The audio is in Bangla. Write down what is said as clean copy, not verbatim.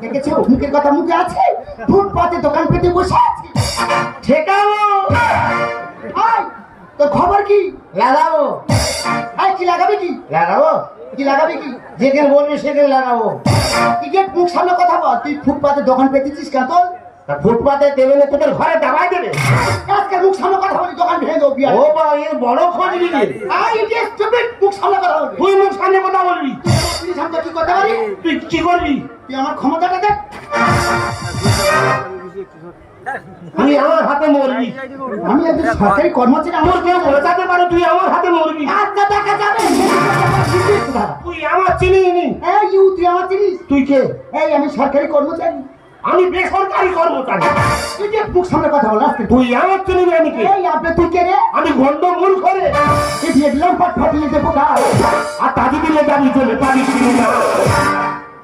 দেখেছো মুখের কথা মুখে আছে, ফুটপাতে দোকান পেতে বসে আছে। ঠেকাবো, আয় তোর খবর কি? লাগাবো। আয় কি লাগাবি কি? লাগাবো, কি লাগাবি কি? যেদিন বলবি সেদিন লাগাবো। কি গেট মুখ সামনে কথা বল। তুই ফুটপাতে দোকান পেতেছিস কেন? তোর ফুটপাতে দেবে না, তোদের ঘরে দাবাই দেবে। আজকে মুখ সামনে কথা বলি, দোকান ভেঙে দেবো বিয়ার। ও বা এর বড় খোঁজ নিবি। আয় ইট ইজ স্টুপিড, মুখ সামনে কথা বলবি। তুই মুখ সামনে কথা বলবি। তুই সামনে কি কথা বলি? তুই কি করবি? তুই আমার ক্ষমতাটা দেখ। তুই আমার হাতে মরবি। আমি একজন সরকারি কর্মচারী, তোর আমার কেউ বোঝাতে পারো তুই আমার হাতে মরবি। আচ্ছা দেখা যাবে। তুই আমার চিনিস নি। এই ইউ, তুই আমার চিনিস? তুই কে? এই আমি সরকারি কর্মচারী। আমি বেসরকারি কর্মচারী। তুই যে মুখ সামনে কথা বল আজকে। তুই আমার চিনিস আমি কে? এই আপনি তুই কে রে? আমি গন্ড মূল করে এই দিয়ে দিলাম পাট ফাটিয়ে দেবো গা। আর তাজি দিলে দাবি চলে পারিস না।